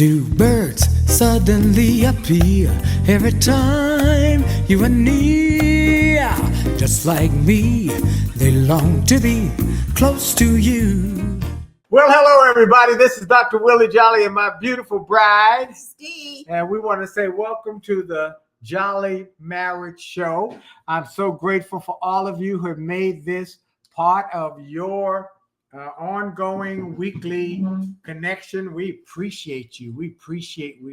Do birds suddenly appear every time you are near? Just like me, they long to be close to you. Well, hello, everybody. This is Dr. Willie Jolley and my beautiful bride, Steve. and we want to say welcome to the Jolley Marriage Show. I'm so grateful for all of you who have made this part of your ongoing weekly connection. We appreciate you.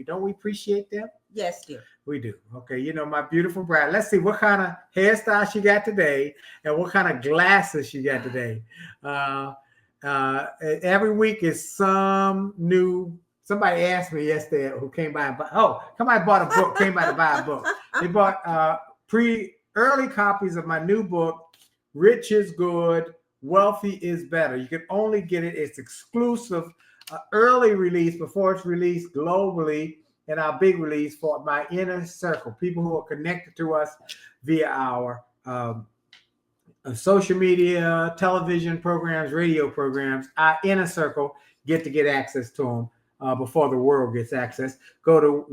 Don't we appreciate them? Yes, dear. We do. Okay, you know, my beautiful bride. Let's see what kind of hairstyle she got today and what kind of glasses she got today. Every week is some new. Somebody asked me yesterday who came by and somebody bought a book, came by to buy a book. They bought early copies of my new book, Rich is Good, Wealthy is Better. You can only get it. It's exclusive, early release before it's released globally, and our big release for my inner circle, people who are connected to us via our social media, television programs, radio programs. Our inner circle get access to them before the world gets access. You can go to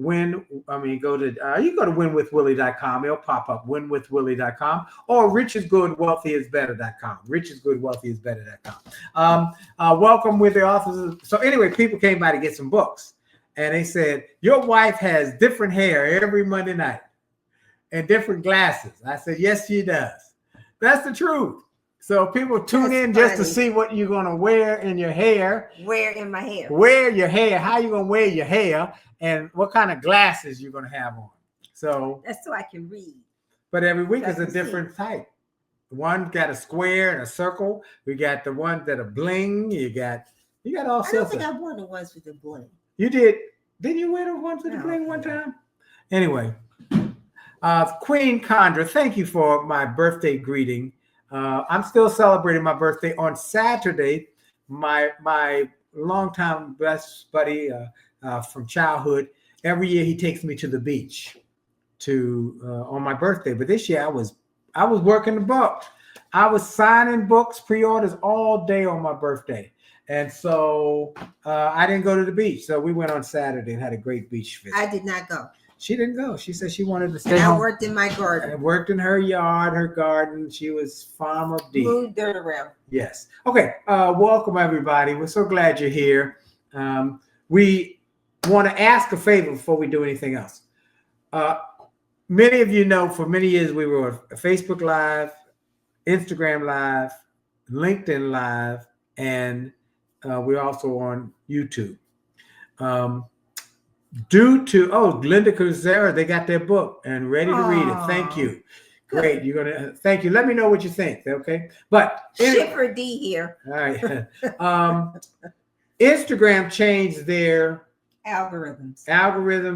winwithwillie.com. It'll pop up, winwithwillie.com, or richisgoodwealthyisbetter.com. richisgoodwealthyisbetter.com. Welcome with the authors. So anyway, people came by to get some books, and they said, your wife has different hair every Monday night and different glasses. I said, yes, she does. That's the truth. So people tune in just to see what you're going to wear in your hair. Wear in my hair. Wear your hair. How you going to wear your hair, and what kind of glasses you're going to have on. So that's so I can read. But every week is a different type. One got a square and a circle. We got the ones that are bling. You got all sorts. I don't think I wore the ones with the bling. You did. Didn't you wear the ones with the bling one time? Anyway, Queen Condra, thank you for my birthday greeting. I'm still celebrating my birthday on Saturday. My longtime best buddy from childhood, every year he takes me to the beach on my birthday. But this year I was working the book. I was signing books, pre-orders all day on my birthday. And so I didn't go to the beach. So we went on Saturday and had a great beach visit. I did not go. She didn't go. She said she wanted to stay home. I worked in my garden. I worked in her yard, her garden. She was Farmer D. Moved dirt around. Yes. Okay. Welcome, everybody. We're so glad you're here. We want to ask a favor before we do anything else. Many of you know for many years we were on Facebook Live, Instagram Live, LinkedIn Live, and we're also on YouTube. Due to Glenda Cruzeiro, they got their book and ready to read it. Thank you. Great. You're gonna thank you. Let me know what you think. Okay. But Shipper D here. All right. Instagram changed their algorithms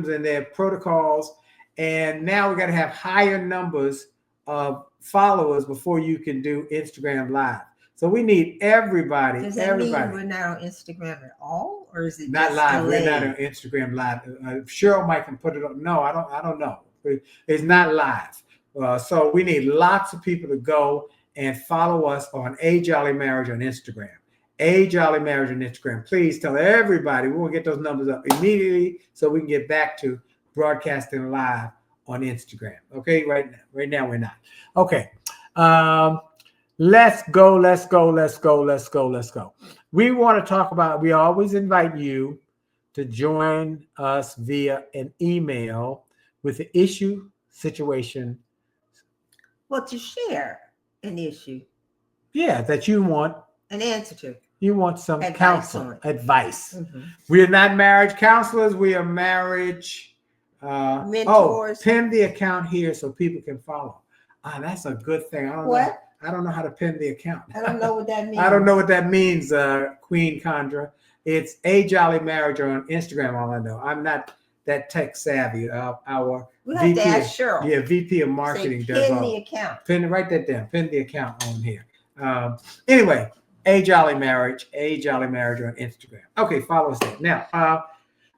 and their protocols, and now we got to have higher numbers of followers before you can do Instagram Live. So we need everybody. Does that mean we're not on Instagram at all, or is it not live? Delayed? We're not on Instagram Live. Cheryl might can put it up. No, I don't know. It's not live. So we need lots of people to go and follow us on A Jolley Marriage on Instagram. A Jolley Marriage on Instagram. Please tell everybody. We will get those numbers up immediately so we can get back to broadcasting live on Instagram. Okay, right now we're not. Okay. Let's go. We want to talk about, we always invite you to join us via an email with the issue, situation. Well, to share an issue. Yeah, that you want an answer to. You want some counsel, advice. Mm-hmm. We are not marriage counselors. We are marriage mentors. Pin the account here so people can follow. That's a good thing. I don't know how to pin the account. I don't know what that means. I don't know what that means, Queen Condra. It's A Jolley Marriage on Instagram. All I know. I'm not that tech savvy. Our we have to ask Cheryl. Yeah, VP of Marketing does pin the account. Write that down. Pin the account on here. Anyway, A Jolley Marriage on Instagram. Okay, follow us there. Now,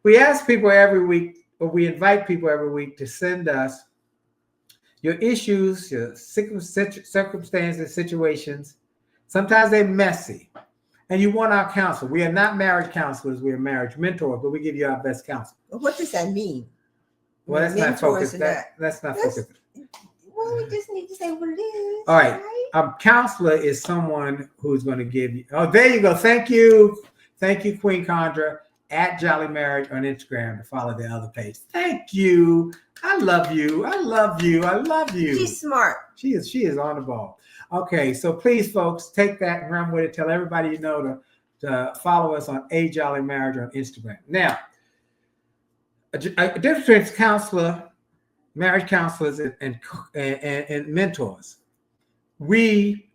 we ask people every week, or we invite people every week to send us your issues, your circumstances, situations. Sometimes they're messy. and you want our counsel. We are not marriage counselors. We are marriage mentors, but we give you our best counsel. What does that mean? Well, that's not focused. That's not focused. Well, we just need to say what it is. All right. A counselor is someone who's going to give you. Oh, there you go. Thank you, Queen Condra at Jolley Marriage on Instagram to follow the other page. Thank you. I love you. I love you. I love you. She's smart. She is on the ball. Okay, so please, folks, take that and run with it. Tell everybody you know to follow us on A Jolley Marriage on Instagram. Now, a difference between marriage counselors and mentors. We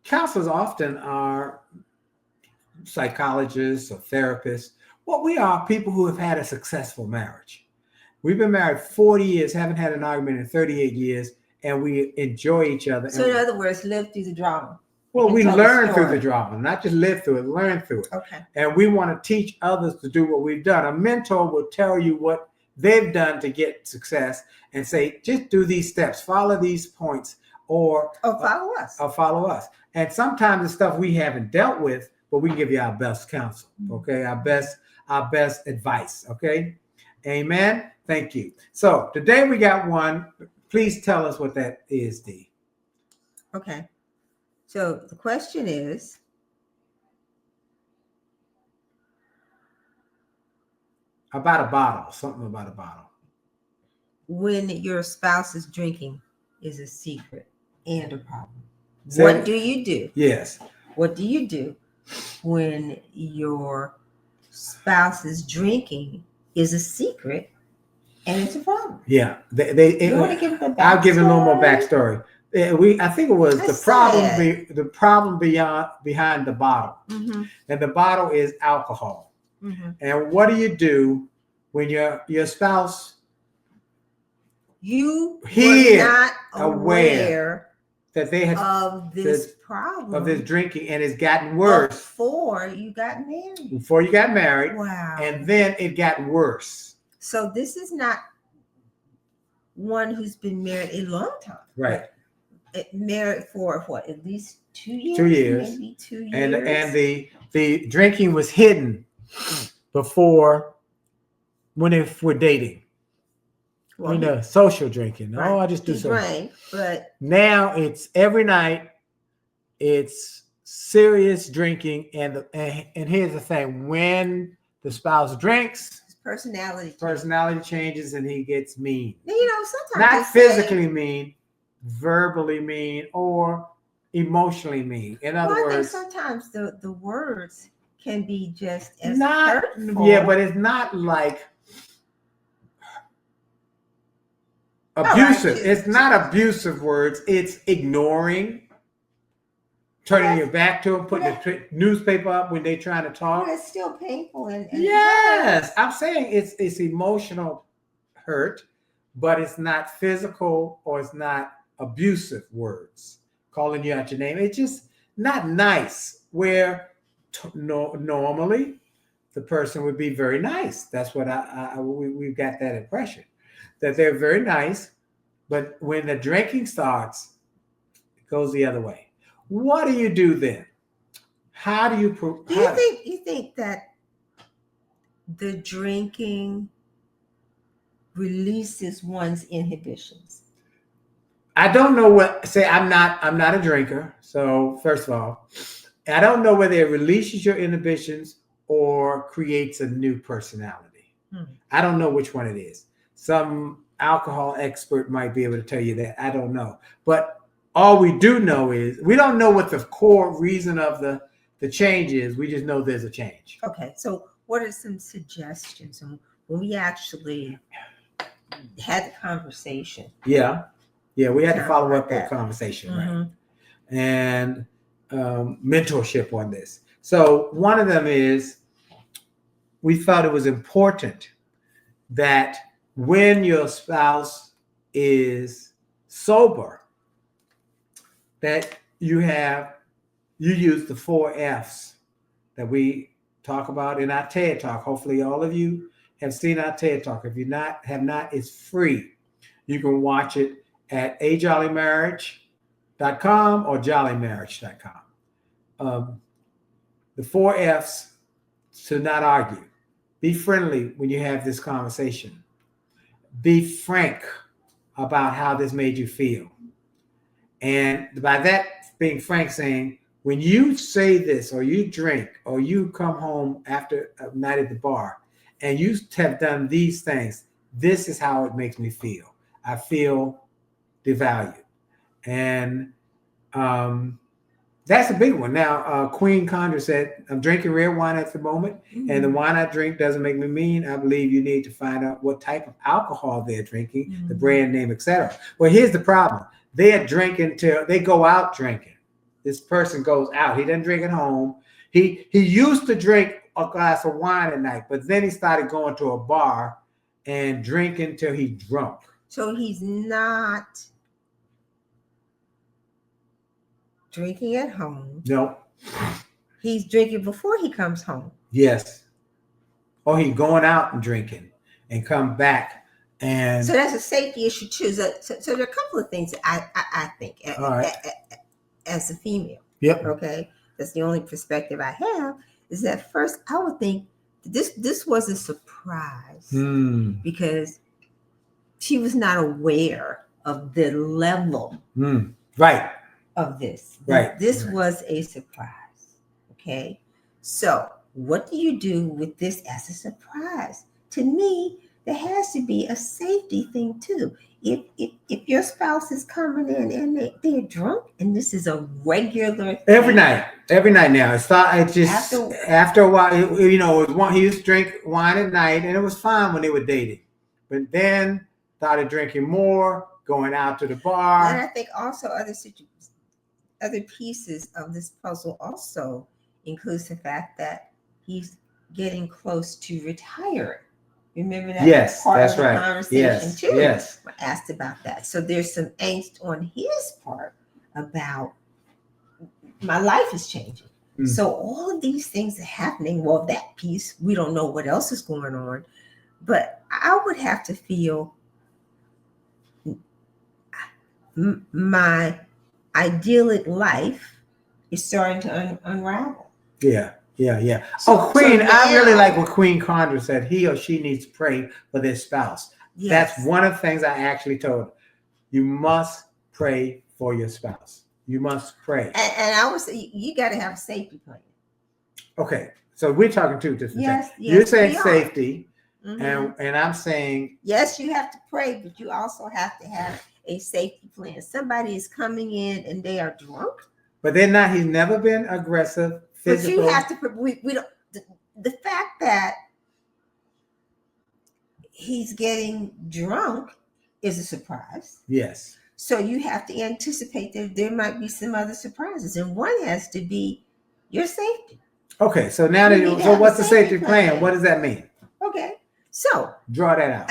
counselors often are psychologists or therapists. What we are people who have had a successful marriage. We've been married 40 years, haven't had an argument in 38 years, and we enjoy each other. So in other words, live through the drama. Well, we learn through the drama, not just live through it, learn through it. Okay. And we want to teach others to do what we've done. A mentor will tell you what they've done to get success and say, just do these steps, follow these points, or follow us. And sometimes it's stuff we haven't dealt with, but we can give you our best counsel. Okay, our best advice. Okay, amen. Thank you. So today we got one. Please tell us what that is, Dee. Okay. So the question is, about a bottle, something about a bottle. When your spouse is drinking is a secret and a problem. What do you do? Yes. What do you do when your spouse is drinking is a secret and it's a problem? Yeah. You want to give them a backstory? I'll give you a little more backstory. I think it was the problem behind the bottle. Mm-hmm. And the bottle is alcohol. Mm-hmm. And what do you do when your spouse were not aware that they had of this problem of this drinking, and it's gotten worse before you got married? Wow. And then it got worse. So this is not one who's been married a long time. Right. Married for what, at least 2 years? 2 years. Maybe 2 years. And the drinking was hidden before when they were dating. Well, social drinking. Right. Oh, I just do social. Drank, but now it's every night. It's serious drinking, and here's the thing: when the spouse drinks, his personality changes, and he gets mean. Sometimes not physically mean, verbally mean, or emotionally mean. In other words, sometimes the words can be just as not hurtful. Yeah, but it's not like abusive. Right. It's not abusive words. It's ignoring, turning your back to them, putting the newspaper up when they're trying to talk. But it's still painful. And yes, I'm saying it's emotional hurt, but it's not physical or it's not abusive words. Calling you out your name. It's just not nice. Where normally the person would be very nice. That's what we've got that impression. That they're very nice, but when the drinking starts, it goes the other way. What do you do then? How do you? Do you think that the drinking releases one's inhibitions? I don't know what. Say I'm not a drinker. So first of all, I don't know whether it releases your inhibitions or creates a new personality. I don't know which one it is. Some alcohol expert might be able to tell you that. I don't know. But all we do know is we don't know what the core reason of the change is. We just know there's a change. Okay. So what are some suggestions? And when we actually had the conversation. Yeah. We had to follow up that conversation, right? And mentorship on this. So one of them is we thought it was important that when your spouse is sober, that you use the 4 F's that we talk about in our TED Talk. Hopefully all of you have seen our TED Talk. If you have not, it's free. You can watch it at ajollymarriage.com or jollymarriage.com. the 4 F's to not argue. Be friendly when you have this conversation. Be frank about how this made you feel. And by that, being frank, saying, when you say this, or you drink, or you come home after a night at the bar, and you have done these things, this is how it makes me feel. I feel devalued. And that's a big one. Now, Queen Condra said, I'm drinking red wine at the moment, and the wine I drink doesn't make me mean. I believe you need to find out what type of alcohol they're drinking, the brand name, etc. Well, here's the problem. They're drinking till they go out drinking. This person goes out. He doesn't drink at home. He used to drink a glass of wine at night, but then he started going to a bar and drinking till he drunk. So he's not drinking at home. No. He's drinking before he comes home. Yes. Or he's going out and drinking and come back. And so that's a safety issue too. So there are a couple of things that I think as a female. Yep. Okay. That's the only perspective I have, is that first I would think this was a surprise because she was not aware of the level right of this. Right. This was a surprise. Okay. So what do you do with this as a surprise? To me, there has to be a safety thing too. If your spouse is coming in and they're drunk, and this is a regular thing, every night now. It's just after a while. It was he used to drink wine at night, and it was fine when they were dating. But then started drinking more, going out to the bar. And I think also other pieces of this puzzle also includes the fact that he's getting close to retiring. Remember that? Yes, part that's of the right. Conversation too. Yes. We're asked about that. So there's some angst on his part about my life is changing. So all of these things are happening. Well, that piece, we don't know what else is going on, but I would have to feel my idyllic life is starting to unravel. Yeah. So, Queen, now, I really like what Queen Condra said. He or she needs to pray for their spouse. Yes. That's one of the things I actually told her. You must pray for your spouse. You must pray. And I would say you got to have a safety plan. Okay, so we're talking two different things. Yes, You're saying we are. safety, and I'm saying yes, you have to pray, but you also have to have a safety plan. Somebody is coming in and they are drunk. But they're not. He's never been aggressive, physical. But you have to. We don't. The fact that he's getting drunk is a surprise. Yes. So you have to anticipate that there might be some other surprises, and one has to be your safety. Okay, so now what's the safety plan? What does that mean? Okay, so draw that out.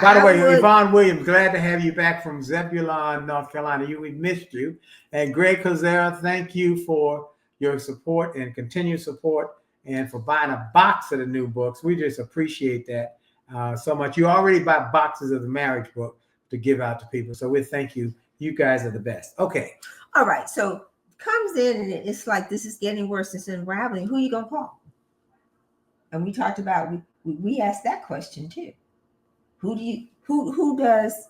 By the way, Yvonne Williams, glad to have you back from Zebulon, North Carolina. We missed you. And Greg Kozera, thank you for your support and continued support, and for buying a box of the new books. We just appreciate that so much. You already buy boxes of the marriage book to give out to people. So we thank you. You guys are the best. Okay. All right. So comes in and it's like, this is getting worse. It's unraveling. Who are you going to call? And we talked about, we asked that question too. Who does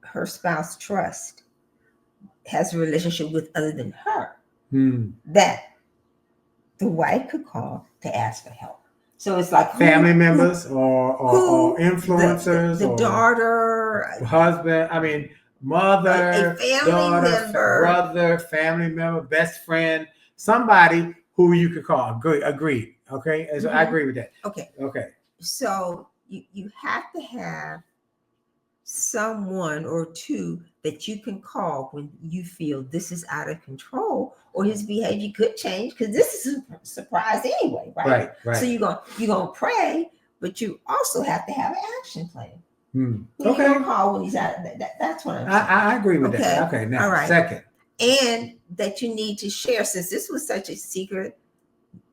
her spouse trust has a relationship with other than her that the wife could call to ask for help? So it's like family members or influencers, the or daughter, husband. I mean, mother, a family daughter, member, brother, family member, best friend, somebody who you could call. Good, agreed. Okay, so I agree with that. Okay. So you have to have someone or two that you can call when you feel this is out of control, or his behavior could change, because this is a surprise anyway, right? Right. So you're gonna pray, but you also have to have an action plan. Okay. You're gonna call when he's out. That's what I'm saying. I agree with that. Okay. Now, all right. Second, and that you need to share, since this was such a secret.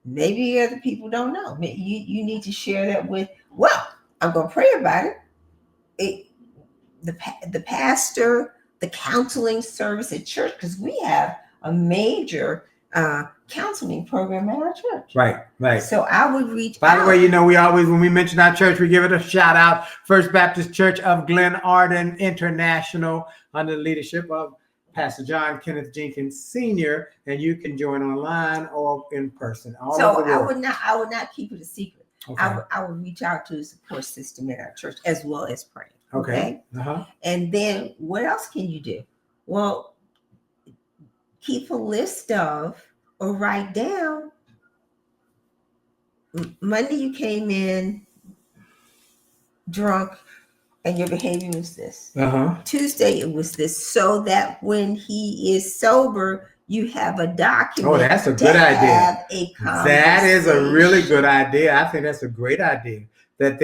Maybe other people don't know. Maybe you need to share that with. Well, I'm gonna pray about it. The pastor, the counseling service at church, because we have a major counseling program at our church. Right, right. So I would reach By out. the way, we always, when we mention our church, we give it a shout out. First Baptist Church of Glen Arden International, under the leadership of Pastor John Kenneth Jenkins Sr., and you can join online or in person. So I would not keep it a secret. Okay. I would reach out to the support system at our church as well as praying. Okay. Uh-huh. And then what else can you do? Well, keep a list of or write down. Monday you came in drunk and your behavior was this. Tuesday it was this, so that when he is sober, you have a document. Oh, that's a good idea. That is a really good idea. I think that's a great idea. That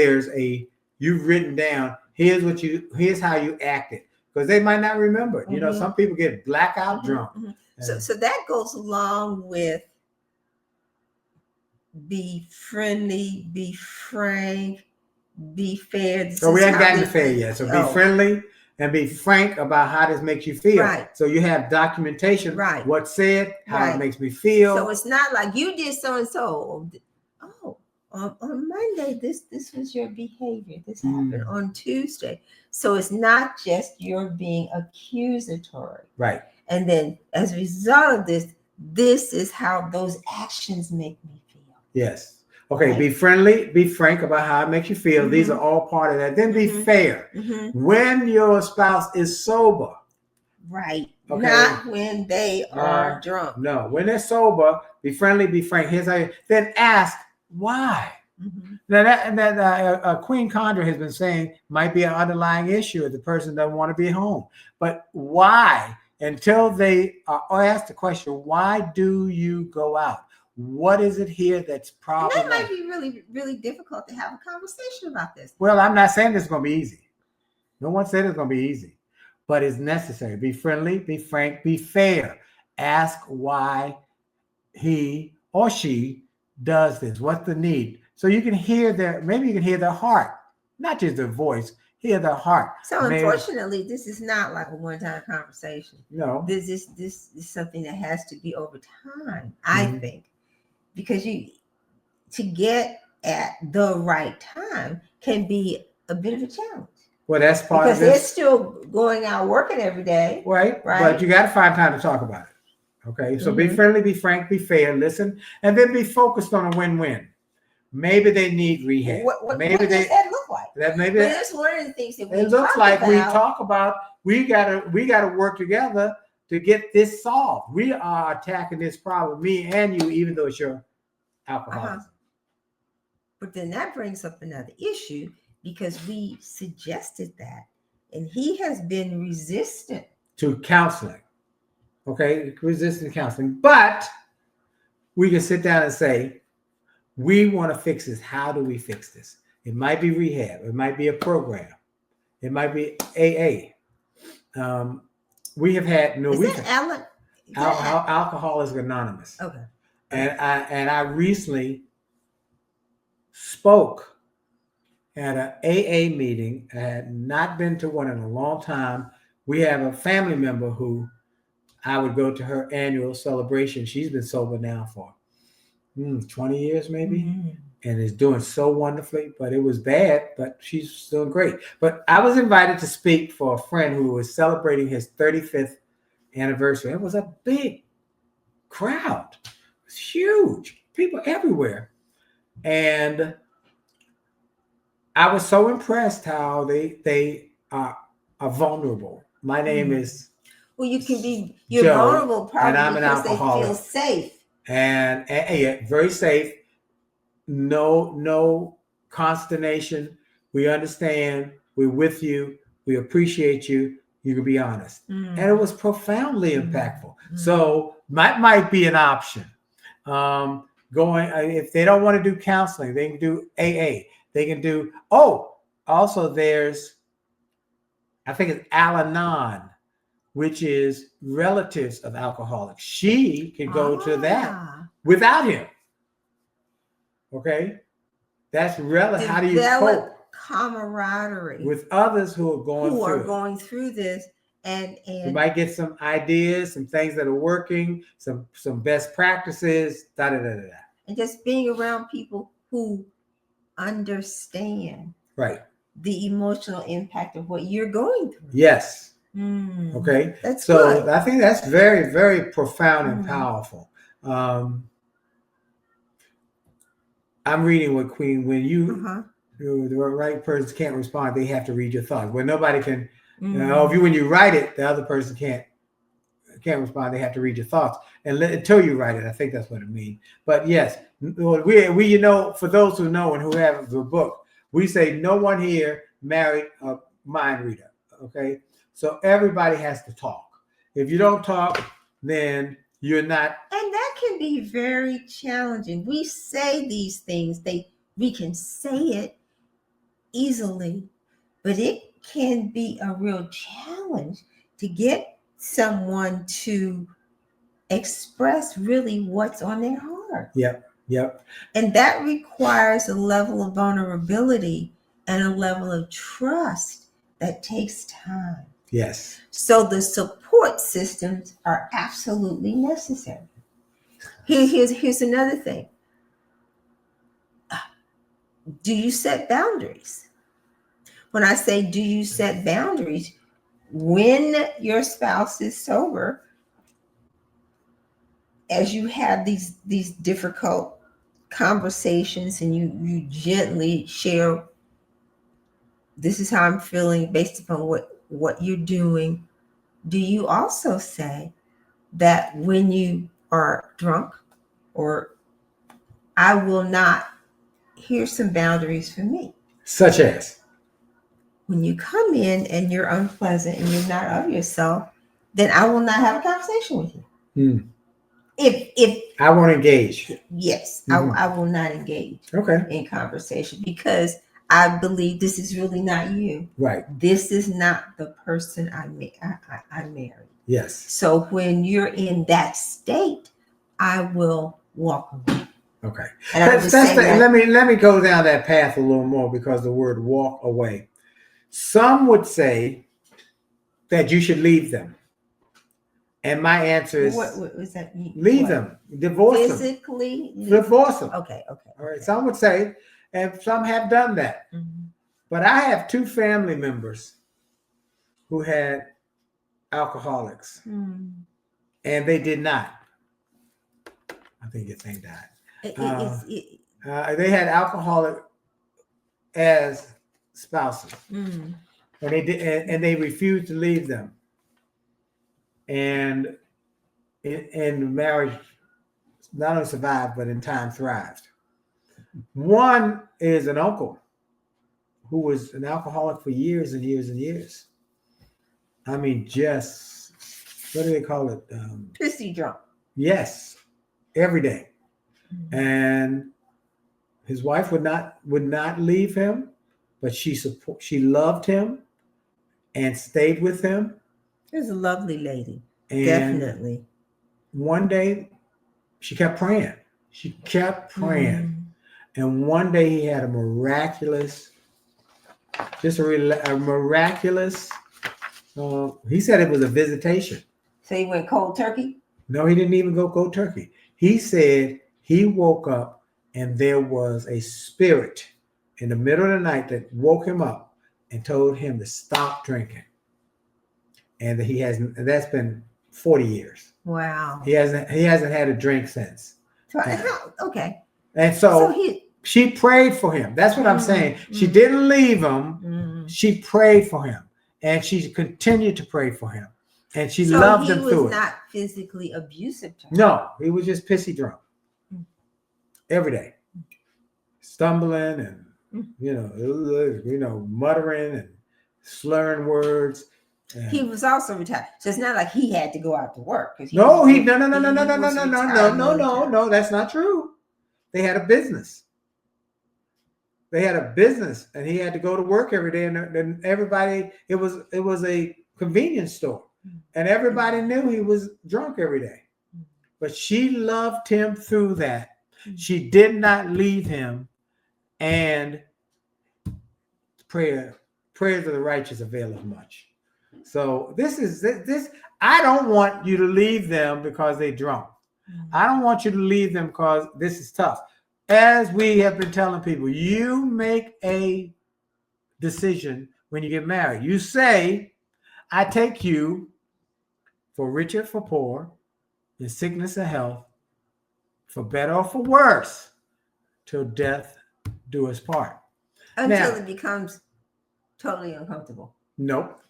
you've written down, here's how you acted. Because they might not remember. Mm-hmm. Some people get blackout drunk. Mm-hmm. So that goes along with be friendly, be frank, be fair. So we haven't gotten to fair yet. So be friendly and be frank about how this makes you feel. Right. So you have documentation. Right. What's said, how it makes me feel. So it's not like you did so and so. Oh, on Monday, this was your behavior. This happened on Tuesday. So it's not just you're being accusatory. Right. And then as a result of this is how those actions make me feel. Yes. Okay. Right. Be friendly, be frank about how it makes you feel. Mm-hmm. These are all part of that. Then be fair. Mm-hmm. When your spouse is sober. Right. Okay. Not when they are drunk. No. When they're sober, be friendly, be frank. Then ask why. Mm-hmm. Now that Queen Condra has been saying might be an underlying issue if the person doesn't want to be home. But why? Until they are asked the question, why do you go out? What is it here that's problematic? That might be really, really difficult to have a conversation about this. Well, I'm not saying it's going to be easy. No one said it's going to be easy, but it's necessary. Be friendly, be frank, be fair. Ask why he or she does this. What's the need? So you can hear maybe you can hear their heart, not just their voice. Hear their heart. So unfortunately, this is not like a one-time conversation. No, this is something that has to be over time. I think, because to get at the right time can be a bit of a challenge. Well, that's part of it. Because they're still going out working every day, right? But you got to find time to talk about it. Okay, so be friendly, be frank, be fair, listen, and then be focused on a win-win. Maybe they need rehab. What does that look like? That's one of the things that it looks like we talk about. We gotta work together to get this solved. We are attacking this problem, me and you, even though it's your alcoholism. But then that brings up another issue, because we suggested that, and he has been resistant to counseling. Okay, resistant to counseling, but we can sit down and say, we want to fix this. How do we fix this? It might be rehab. It might be a program. It might be AA. We have had Alcoholics Anonymous. Okay. And I recently spoke at an AA meeting. I had not been to one in a long time. We have a family member who I would go to her annual celebration. She's been sober now for 20 years maybe, and is doing so wonderfully. But it was bad, but she's doing great. But I was invited to speak for a friend who was celebrating his 35th anniversary. It was a big crowd. It was huge. People everywhere. And I was so impressed how they are vulnerable. My name is you can be vulnerable probably and I'm an because alcoholic. They feel safe. And very safe. No consternation. We understand. We're with you. We appreciate you. You can be honest. And it was profoundly impactful. So might be an option. If they don't want to do counseling, they can do AA. They can do, also there's, I think it's Al-Anon, which is relatives of alcoholics. She can go to that without him. Okay? That's relative. How do you cope? Camaraderie With others who are going through this, And you might get some ideas, some things that are working, some best practices, da da da da. And just being around people who understand Right. the emotional impact of what you're going through. Yes. Okay. That's so good. I think that's very, very profound and powerful. I'm reading with Queen. When the right person can't respond, they have to read your thoughts. When nobody can, when you write it, the other person can't respond. They have to read your thoughts until you write it. I think that's what it means. But yes, we for those who know and who have the book, we say no one here married a mind reader. Okay, so everybody has to talk. If you don't talk, then you're not. And that can be very challenging. We say these things, we can say it easily, but it can be a real challenge to get someone to express really what's on their heart. Yep. And that requires a level of vulnerability and a level of trust that takes time. Yes. So the support systems are absolutely necessary. Here's another thing. Do you set boundaries? When I say do you set boundaries, when your spouse is sober, as you have these difficult conversations and you gently share, this is how I'm feeling based upon what you're doing, do you also say that when you are drunk, or I will not, here's some boundaries for me? Such as? When you come in and you're unpleasant and you're not of yourself, then I will not have a conversation with you. If I won't engage. Yes, I will not engage in conversation, because I believe this is really not you. Right. This is not the person I married. Yes. So when you're in that state, I will walk away. Okay. And let me go down that path a little more, because the word walk away. Some would say that you should leave them. And my answer is, what does that mean? Leave them. Divorce them. Physically? Divorce them. Okay. All right. Some would say, and some have done that. But I have 2 family members who had alcoholics. And they did not. I think your thing died. They had alcoholic as spouses. And they did, and they refused to leave them. And marriage not only survived, but in time thrived. One is an uncle who was an alcoholic for years and years and years. I mean, just, what do they call it? Pissy drunk. Yes, every day. And his wife would not leave him, but she loved him and stayed with him. She was a lovely lady. And definitely. One day she kept praying. And one day he had a miraculous, he said it was a visitation. So he went cold turkey? No, he didn't even go cold turkey. He said he woke up and there was a spirit in the middle of the night that woke him up and told him to stop drinking. And that's been 40 years. Wow. He hasn't had a drink since. So, okay. And so she prayed for him. That's what I'm saying. She didn't leave him. She prayed for him. And she continued to pray for him. And she loved him through it. He was not physically abusive to her. No, he was just pissy drunk. Every day. Stumbling and, muttering and slurring words. He was also retired. So it's not like he had to go out to work. No, that's not true. They had a business. And he had to go to work every day. And everybody, it was a convenience store. And everybody knew he was drunk every day. But she loved him through that. She did not leave him. And prayers of the righteous availeth much. So this. I don't want you to leave them because they're drunk. I don't want you to leave them because this is tough. As we have been telling people, you make a decision when you get married. You say, I take you for richer, for poor, in sickness and health, for better or for worse, till death do us part. Until it becomes totally uncomfortable. Nope.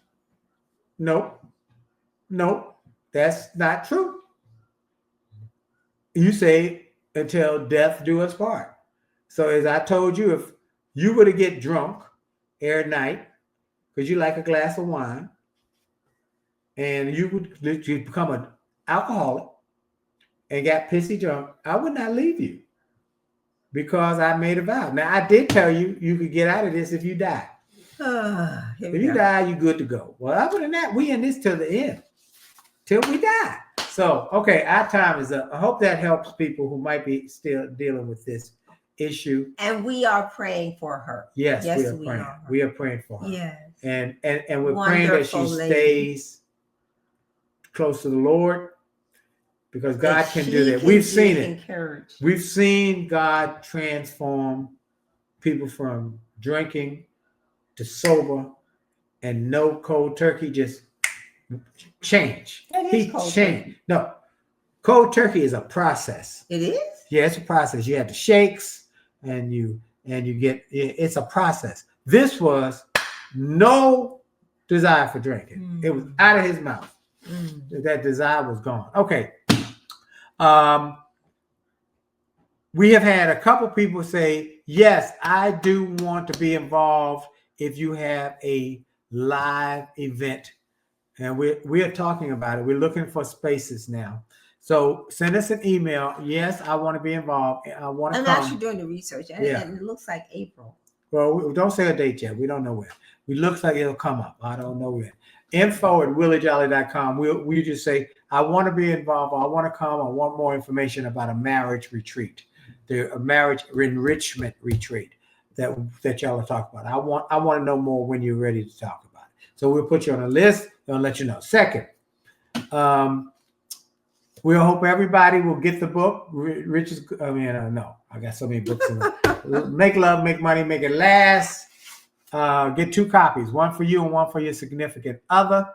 That's not true. You say until death do us part. So as I told you, if you were to get drunk every night because you like a glass of wine and you become an alcoholic and got pissy drunk, I would not leave you because I made a vow. Now, I did tell you you could get out of this if you die. If you die, you're good to go. Well, other than that, we in this till the end, till we die. So, okay, our time is up. I hope that helps people who might be still dealing with this issue. And we are praying for her. Yes, we are praying. We are praying for her. Yes. And we're praying that she stays close to the Lord because God can do that. We've seen it. Encouraged. We've seen God transform people from drinking to sober and no cold turkey, just change. He changed. No, cold turkey is a process. It is? Yeah, it's a process. You have the shakes and you get, it's a process. This was no desire for drinking. It was out of his mouth. That desire was gone. Okay. We have had a couple people say, yes, I do want to be involved if you have a live event. And we are talking about it. We're looking for spaces now. So send us an email. Yes, I want to be involved. I want to come. I'm actually doing the research. And it looks like April. Well, don't say a date yet. We don't know when. It looks like it'll come up. I don't know when. info@williejolly.com. We just say, I want to be involved. I want to come. I want more information about a marriage retreat, a marriage enrichment retreat that y'all are talking about. I want to know more when you're ready to talk about it. So we'll put you on a list and let you know. Second, we'll hope everybody will get the book. I got so many books. Make Love, Make Money, Make It Last. Get 2 copies, one for you and one for your significant other.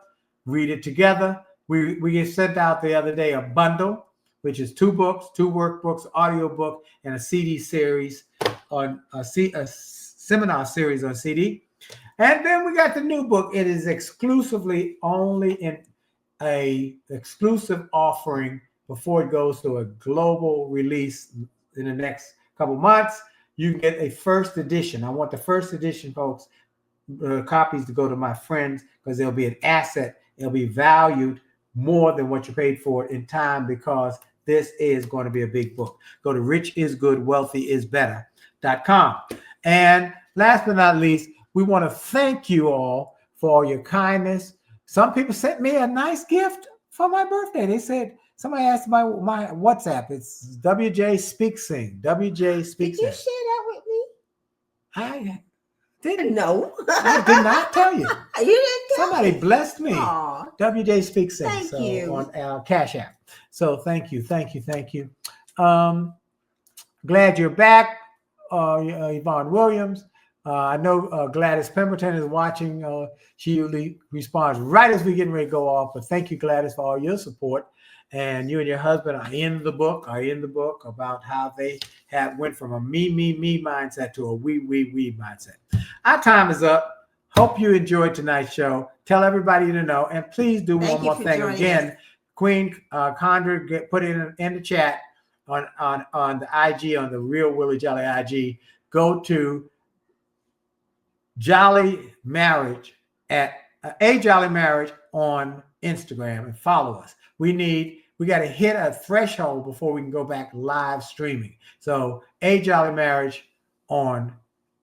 Read it together. We get sent out the other day a bundle, which is 2 books, 2 workbooks, audio book, and a CD series on a seminar series on CD. And then we got the new book. It is exclusively only in a exclusive offering before it goes to a global release in the next couple months. You can get a first edition. I want the first edition, folks, copies to go to my friends because they'll be an asset. It'll be valued more than what you paid for it in time because this is going to be a big book. Go to richisgoodwealthyisbetter.com. And last but not least, we want to thank you all for all your kindness. Some people sent me a nice gift for my birthday. They said, somebody asked my WhatsApp. It's WJ Speaks Sing. WJ Speaks Sing. Did you share that with me? I didn't. No. I did not tell you. You didn't tell Somebody me. blessed me. Aww. WJ Speaks Sing. Thank you. On our Cash App. So thank you. Glad you're back, Yvonne Williams. I know Gladys Pemberton is watching. She usually responds right as we getting ready to go off. But thank you, Gladys, for all your support. And you and your husband are in the book about how they went from a me mindset to a we mindset. Our time is up. Hope you enjoyed tonight's show. Tell everybody to know. And please do one more thing. Again, Queen Condra, put it in the chat on the IG, on the Real Willie Jolley IG. Go to Jolley Marriage at A Jolley Marriage on Instagram and follow us. We got to hit a threshold before we can go back live streaming. So A Jolley Marriage on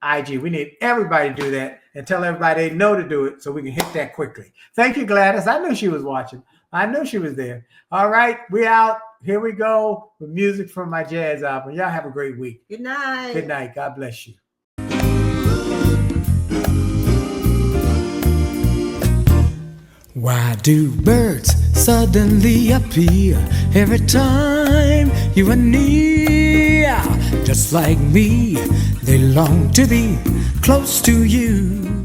IG. We need everybody to do that and tell everybody they know to do it so we can hit that quickly. Thank you, Gladys. I knew she was watching. I knew she was there. All right, we out. Here we go with music from my jazz album. Y'all have a great week. Good night. Good night. God bless you. Why do birds suddenly appear every time you are near? Just like me, they long to be close to you.